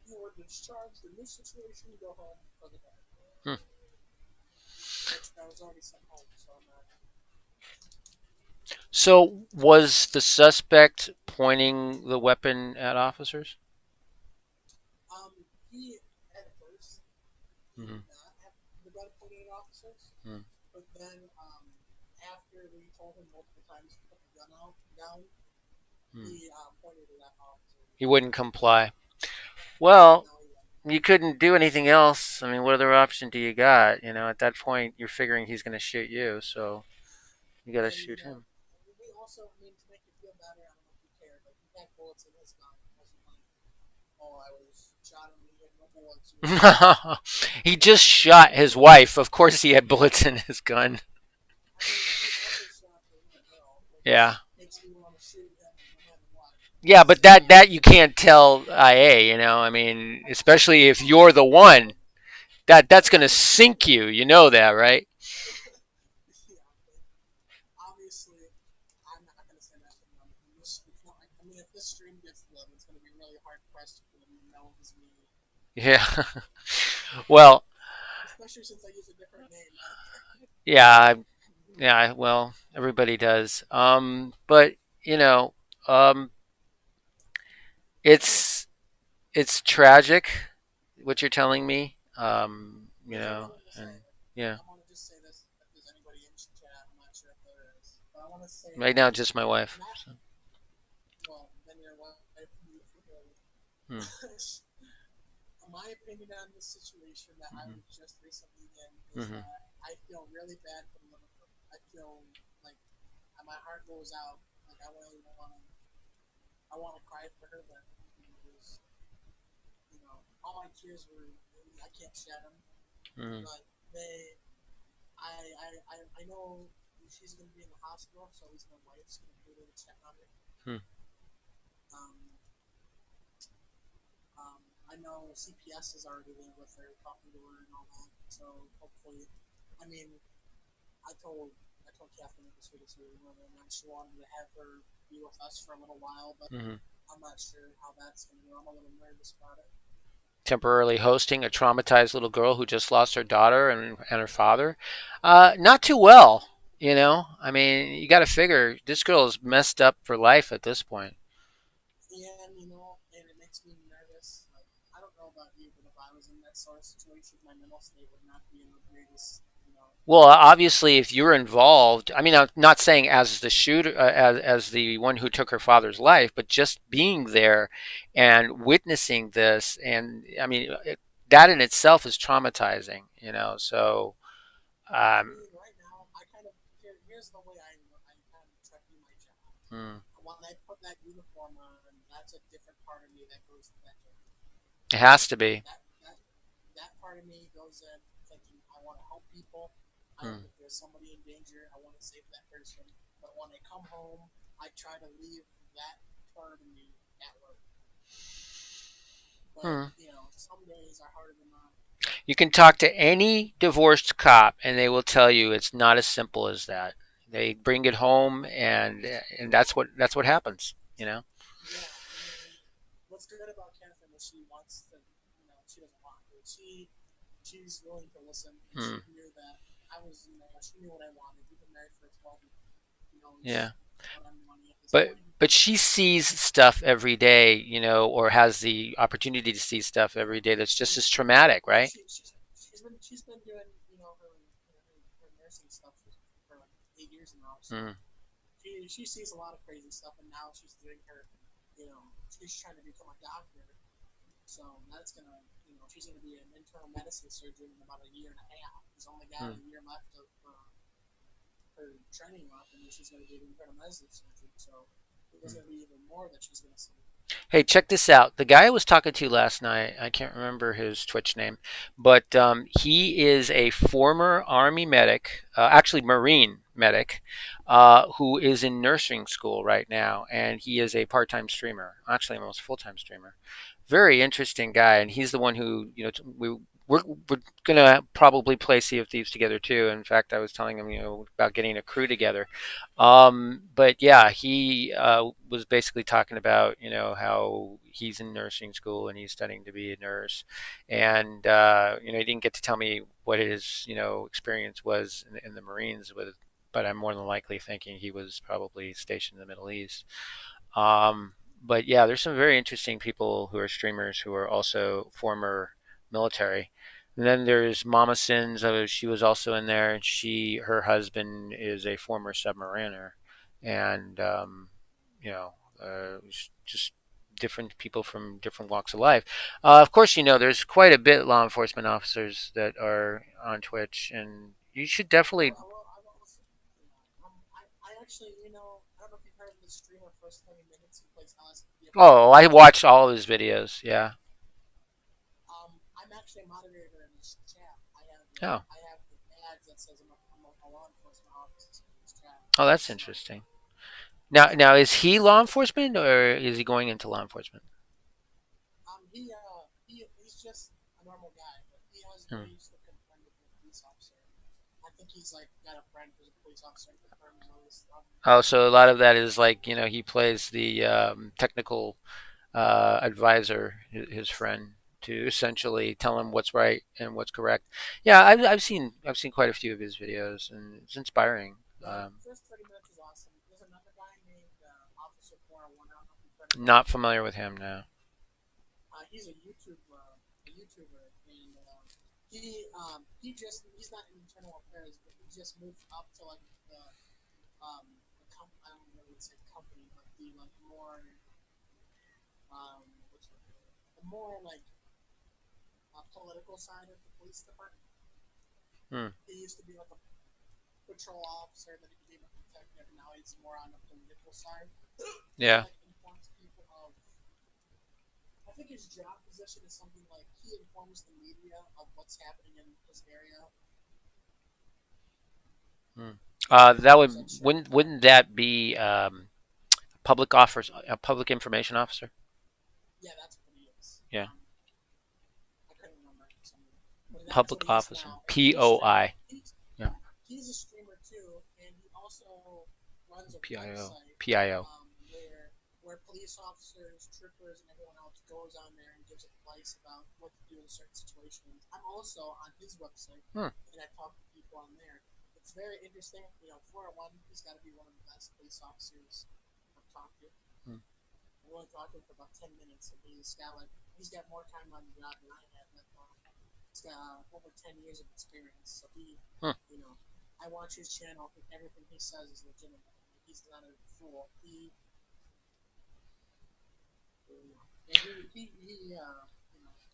you were discharged in this situation, go home for the day. Hmm. Which I was already sent home, so I'm not. So was the suspect pointing the weapon at officers? He Mm-hmm. did not have the gun pointed at officers. Mm. But then, after we told him multiple times to put the gun out down, Mm. he pointed it at officers. He wouldn't comply. Well, No, he wouldn't. you couldn't do anything else. I mean, what other option do you got? You know, at that point, you're figuring he's going to shoot you, so you got to And shoot him. we also, I mean, to make you feel better, I don't know if you cared, but he had bullets in his gun. It wasn't like, oh, I was shot him and he had no bullets. He was like, He just shot his wife. Of course, he had bullets in his gun. I mean, he also shot the little girl, Yeah. which makes me want to shoot him no matter what. Yeah, but that you can't tell IA. You know, I mean, especially if you're the one that's going to sink you. You know that, right? Yeah, but obviously, I'm not going to say that to them. It's not like, I mean, if this stream gets to them, it's going to be really hard pressed for them to know it was me. Yeah. Well, Especially since I use a different name. yeah, yeah. Well, everybody does. But you know, um, it's it's tragic what you're telling me. You Here's know, another thing to say. and yeah, I want to just say this. If there's anybody in chat, I'm not sure if there is. But I want to say right now that, just my wife. not, So. well, then your wife, Hmm. my opinion on this situation that I Hmm. was just recently in is Hmm. that I feel really bad for the little girl. I feel like my heart goes out. Like I want to cry for her, but all my tears were. I can't shed them, Hmm. but they. I know she's going to be in the hospital, so at least my wife's going to be able to check on her. Hmm. Um, I know CPS is already there with her, talking to her and all that. So hopefully, I mean, I told Catherine it was her decision, and then she wanted to have her be with us for a little while, but Hmm. I'm not sure how that's going to go. I'm a little nervous about it. Temporarily hosting a traumatized little girl who just lost her daughter and her father. Not too well, you know. I mean, you got to figure this girl is messed up for life at this point. And and it makes me nervous. Like, I don't know about you, but if I was in that sort of situation, my mental state would not be in the greatest. Well, obviously, if you're involved, I mean, I'm not saying as the shooter, as the one who took her father's life, but just being there and witnessing this, and I mean, that in itself is traumatizing, you know. So, I um, mean, right now, here's the way I kind of try to do my job. hmm, When I put that uniform on, that's a different part of me that goes to that job. it has to be. That that that part of me goes in thinking I want to help people. Hmm. If there's somebody in danger, I want to save that person. But when I come home, I try to leave that part of me at work. But Hmm. some days are harder than others. You can talk to any divorced cop, and they will tell you it's not as simple as that. They bring it home, and that's what happens, you know. Yeah, I mean, what's good about Catherine is she wants to, she doesn't want to. She's willing to listen, and Hmm. she knew that she knew what I wanted. We've been married for 12 years. She Yeah. knows what I'm wanting at this but point. but she sees stuff every day, you know, or has the opportunity to see stuff every day that's just And as traumatic, well, right? she's been doing her nursing stuff for like 8 years now. So Mm, she sees a lot of crazy stuff, and now she's doing she's trying to become a doctor. So that's she's gonna be an internal medicine surgeon in about a year and a half. She's only got mm, a year left of her training left, and then she's gonna be an internal medicine surgeon. So there's mm. gonna be even more that she's gonna see. Hey, check this out. The guy I was talking to last night, I can't remember his Twitch name, but he is a former Army medic, actually Marine medic, who is in nursing school right now, and he is a part-time streamer, actually almost full-time streamer. Very interesting guy, and he's the one who, you know, we're gonna probably play Sea of Thieves together too. In fact, I was telling him, you know, about getting a crew together. But yeah, he was basically talking about, you know, how he's in nursing school and he's studying to be a nurse, and you know, he didn't get to tell me what his, you know, experience was in the Marines with, but I'm more than likely thinking he was probably stationed in the Middle East. But yeah, there's some very interesting people who are streamers who are also former military. And then there's Mama Sins. She was also in there. Her husband is a former submariner, and you know, just different people from different walks of life. Of course, there's quite a bit law enforcement officers that are on Twitch, and you should definitely. I also, I actually, I don't know if you've heard of this streamer, First 20 Minutes, who plays Oh, I LSPDFR. watched all of his videos. Yeah. I'm actually a moderator in this chat. Oh. I have the badge that says I'm a law enforcement officer in this chat. Oh, that's So, interesting. Now, is he law enforcement or is he going into law enforcement? he's just a normal guy, but he has Hmm. ways to confirm with a police officer. I think he's like got a friend who's a police officer and confirms all this stuff. Oh, so a lot of that is like, he plays the technical advisor, his friend, to essentially tell him what's right and what's correct. Yeah, I've seen quite a few of his videos, and it's inspiring. The first 30 minutes is awesome. There's another guy named Officer 401. I don't know if you've heard of him. Not familiar with him now. He's a YouTuber, and he's not in internal affairs, but he just moved up to like I don't know what say company, but the like more what's the more like political side of the police department. Hmm. He used to be like a patrol officer, then he became a detective, and now he's more on the political side. He Yeah. like informs people of. I think his job position is something like he informs the media of what's happening in his area. Hmm. I'm not That 100% would sure. wouldn't that be a public information officer? Yeah, that's what he is. Yeah. I couldn't remember for some reason, but that's what Public he is officer. now. And POI. Yeah. he's a streamer too, and he also runs a PIO. website PIO. where police officers, troopers, and everyone else goes on there and gives advice about what to do in certain situations. I'm also on his website, Hmm. and I talk to people on there. It's very interesting. 401, he's got to be one of the best police officers I've talked to. Hmm. I only talked to him for about 10 minutes, and he's got more time on the job than I have. He's got over 10 years of experience, so Hmm. you know, I watch his channel. And everything he says is legitimate. He's not a fool. And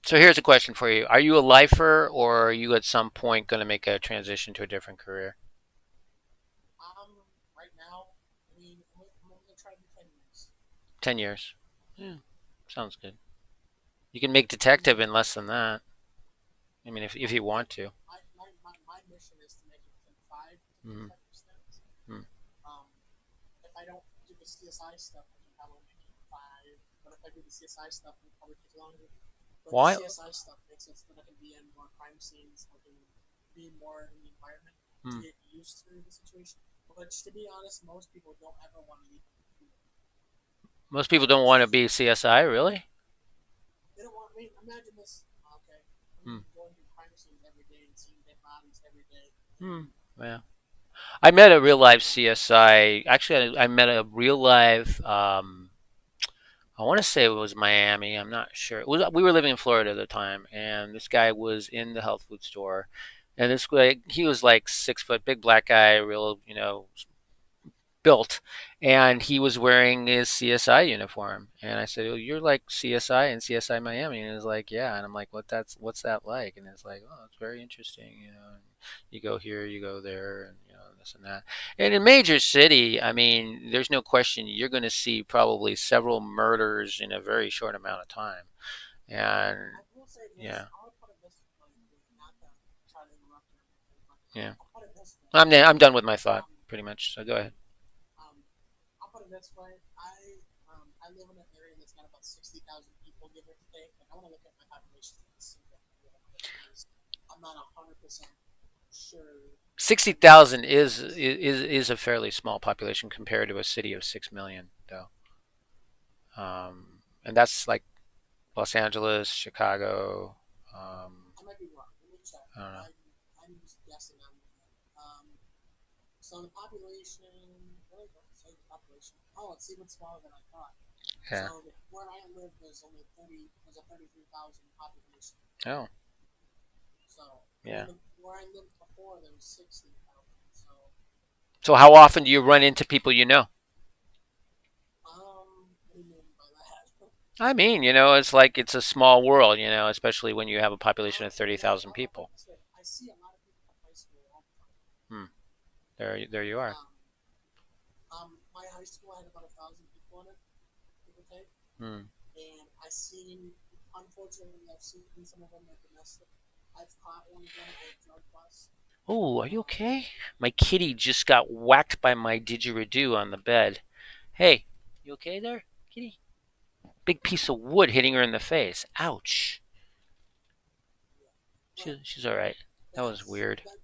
So here's a question for you: are you a lifer, or are you at some point going to make a transition to a different career? right now, I'm gonna try to do 10 years. 10 years. Yeah, sounds good. You can make I mean, detective in less than that. I mean, if you want to. my mission is to make it within 5 to do Mm-hmm. detective stats. Mm-hmm. Um, if I don't do the CSI stuff, I can probably make it 5. But if I do the CSI stuff, it'll probably take longer. But the Why? CSI stuff makes it so that I can be in more crime scenes, I can be more in the environment to Hmm. get used to the situation. Which, to be honest, most people don't ever want to leave the computer. Most people don't want to be CSI, really. They don't want. I mean, imagine this. Okay, Hmm. going through crime scenes every day and seeing dead bodies every day, Hmm. and Yeah. I met a real so life CSI. Actually, I met a real life. I want to say it was Miami. I'm not sure. We were living in Florida at the time, and this guy was in the health food store, and this guy, he was like 6 foot, big black guy, real, built, and he was wearing his CSI uniform. And I said, "Oh, you're like CSI and CSI Miami." And he was like, "Yeah." And I'm like, what's that like?" And it's like, "Oh, it's very interesting, And you go here, you go there, and this and that." And in major city, I mean, there's no question you're going to see probably several murders in a very short amount of time. And I will say this. yeah, I'll put it this way, not to try to interrupt or anything, but yeah. I'll put it this way. I'm done with my thought Um, pretty much. So go ahead. um, I'll put it this way. I live in an area that's got about 60,000 people, give or take. And I want to look at my population and see that real quick because I'm not 100% sure Sixty on what thousand the is a fairly small population compared to a city of 6 million, though. And that's like Los Angeles, Chicago. I might be wrong. Let me check. I don't know. I'm just guessing on that. So the population really don't say the population. Oh, it's even smaller than I thought. Yeah. So where I live, there's only 30. There's a 33,000 population. Oh. So So I Yeah. mean, where I lived before, there was 60,000. So So how often do you run into people you know? what do you mean by that? I mean, it's like it's a small world, especially when you have a population of thirty Yeah, thousand I'll put people. it this way: I see a lot of people from high school all the time. Hmm. There you are. Um, my high school had about 1,000 people in it, give or take, Hmm. and I seen. Unfortunately, I've seen some of them like domestic. I've caught one of them at a drug bust. Oh, are you Um, okay? My kitty just got whacked by my didgeridoo on the bed. Hey, you okay there, kitty? Big piece of wood hitting her in the face. Ouch. yeah, but She's all right. That was that's weird. that.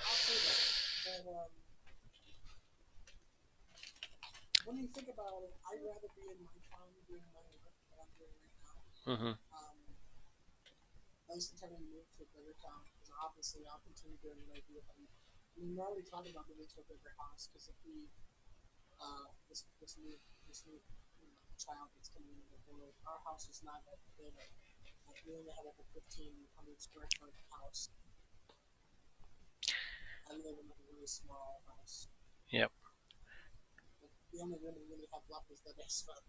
I'll say that. But when you think about it, I'd rather be in my town doing my work that I'm doing right now. Hmm. Um, at least until I move to a bigger town, because obviously I'll continue doing what I do. If I'm, I mean, we're already talking about moving to a bigger house because if we this new child that's coming into the world, our house is not that big. Like we only have like a 1,500 square foot house. I live in like a really small house. Yep. Like, the only room we really have left is the basement.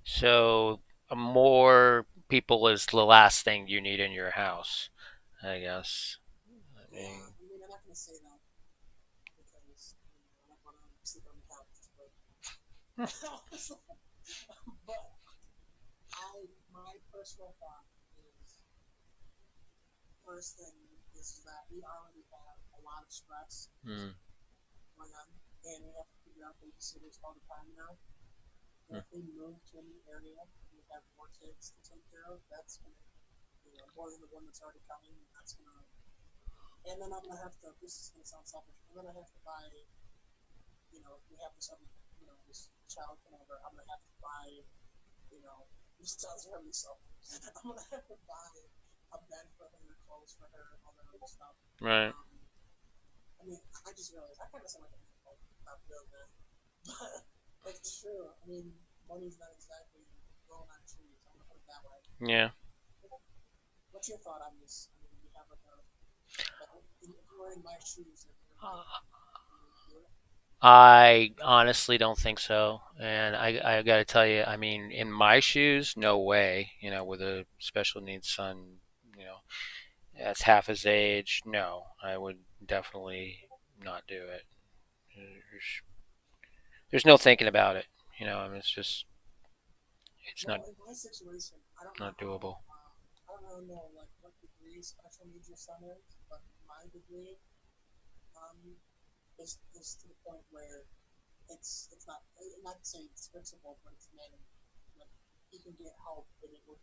So more people is the last thing you need in your house, I guess. I Yeah, mean, I mean, I'm not gonna say that because I don't want to sleep on the couch, but but my personal thought is first thing is that we already have a lot of stress mm, going on, and we have to figure out babysitters all the time now. And mm, if we move to a new area and we have more kids to take care of, that's gonna, more than the one that's already coming. That's gonna, and then I'm gonna have to. This is gonna sound selfish. I'm gonna have to buy. We have this other, this child come over. I'm gonna have to buy. This sounds really selfish. I'm gonna have to buy a bed for her, clothes for her, all that other stuff. right. Um, I mean, I just realized I kind of sound like a man. Not doing that, but it's true. I mean, money's not exactly growing on trees. I'm gonna put it that way. Yeah. What's your thought on this? I mean, you have like if you were in my shoes and you're my Uh, partner, would you do it? I honestly don't think so. And I got to tell you, I mean, in my shoes, no way. With a special needs son, you know, that's half his age. No, I would definitely not do it. There's no thinking about it. I mean, it's not Well, in my situation, I don't know not how. doable. I don't really know like what degree special needs your son is, but my degree um, is to the point where it's not to say it's fixable, but it's manageable. Like he can get help, and it would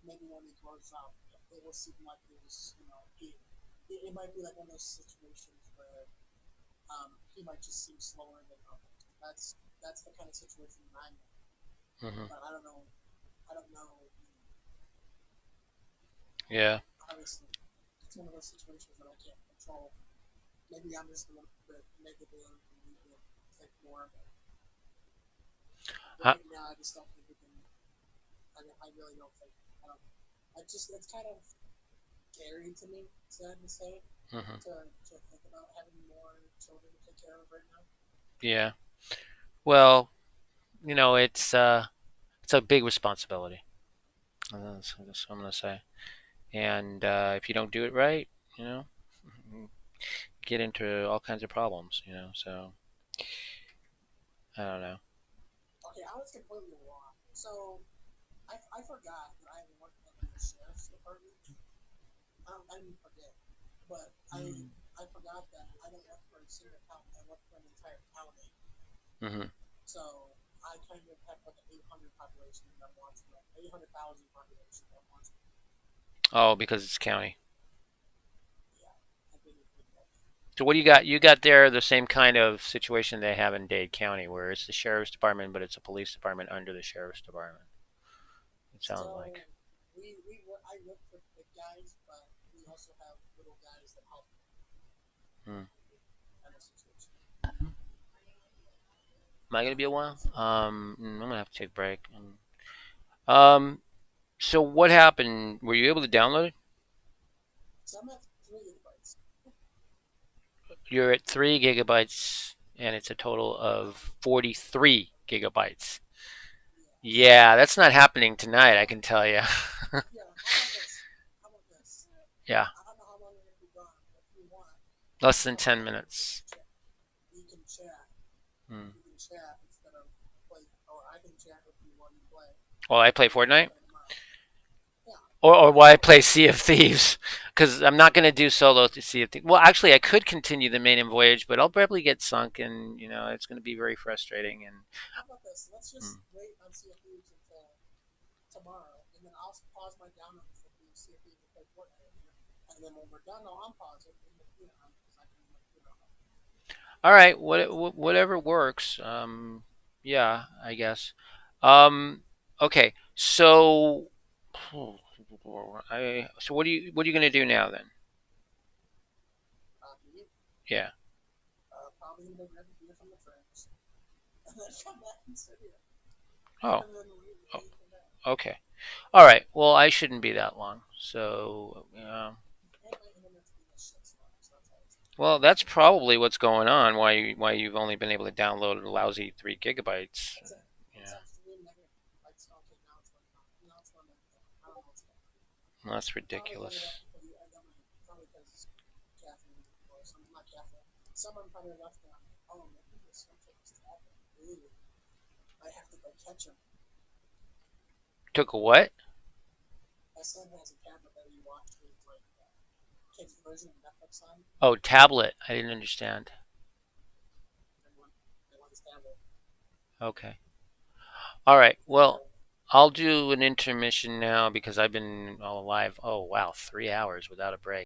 maybe when he grows up, it will seem like it might be like one of those situations where he might just seem slower than others. That's the kind of situation that I'm in. Hmm. But I don't know. I don't know. Yeah. Obviously, it's one of those situations that I can't control. Maybe I'm just a little bit negative and need to think more of it. But Huh? right now, I just don't think we can. I really don't think. Um, it's kind of scary to me, sad to say, Hmm. to think about having more children to take care of right now. Yeah. Well, it's a big responsibility. That's what I'm gonna say. And if you don't do it right, you know, get into all kinds of problems. So I don't know. Okay, I was completely wrong. So I forgot that I worked in the sheriff's department. I didn't forget, but I forgot that I don't work for a single county. I work for an entire county. Hmm. So I kind of have like an 800 population that I'm watching, 800,000 population that I'm watching. Oh, because it's county. Yeah, I've been in big both. So what do you got? You got there the same kind of situation they have in Dade County, where it's the sheriff's department, but it's a police department under the sheriff's department. It sounds like. So I work for big guys, but we also have little guys that help Hmm. kind of situation. Am I gonna be a while? I'm gonna have to take a break. Um, so what happened? Were you able to download it? So I'm at 3 gigabytes. You're at 3 gigabytes, and it's a total of 43 gigabytes. Yes. Yeah, that's not happening tonight, I can tell you. Yeah. How about this? How about this? Yeah, I don't know how long you're gonna be gone, but if you want, less I'll than come 10 by and minutes. chat. You can chat. Hmm. You can chat instead of play, or I can chat with you while you play, Well, I play and we can Fortnite. play tomorrow. Yeah. Or Why why I not? play Sea of Thieves, because I'm not going to do solo to Sea of Thieves. Well, actually, I could continue the maiden voyage, but I'll probably get sunk, and it's going to be very frustrating. And How about this? Let's hmm. just wait on Sea of Thieves until tomorrow, and then I'll pause my download for the Sea of Thieves and play Fortnite. And then when we're done, I'll unpause it and because I can, All right, whatever works. Yeah, I guess. Um, okay, so what are you going to do now then? me, Yeah. probably gonna go grab a beer from the fridge, and then come back and sit here, Oh. and then Oh. leave from there. Okay. All right. Well, I shouldn't be that long. So, And my internet's being a shit slow, so that's all. well, that's probably what's going on. Why you've only been able to download a lousy 3 gigabytes. That's it. It's Yeah, at 3 megabytes. Okay, now it's going down. Now it's going back down. I don't know what's going on. well, that's Probably ended up ridiculous. because I got my probably because Catherine or some not Catherine. Someone probably left it on my phone. I think this one took his tablet. Ooh, I have to go catch him. Took a what? My son has a tablet that he watched his like kids version of Netflix on. Oh, tablet. I didn't understand. They want his tablet. Okay. All right. Well, So I'll do an intermission now because I've been all alive. Oh, wow, 3 hours without a break.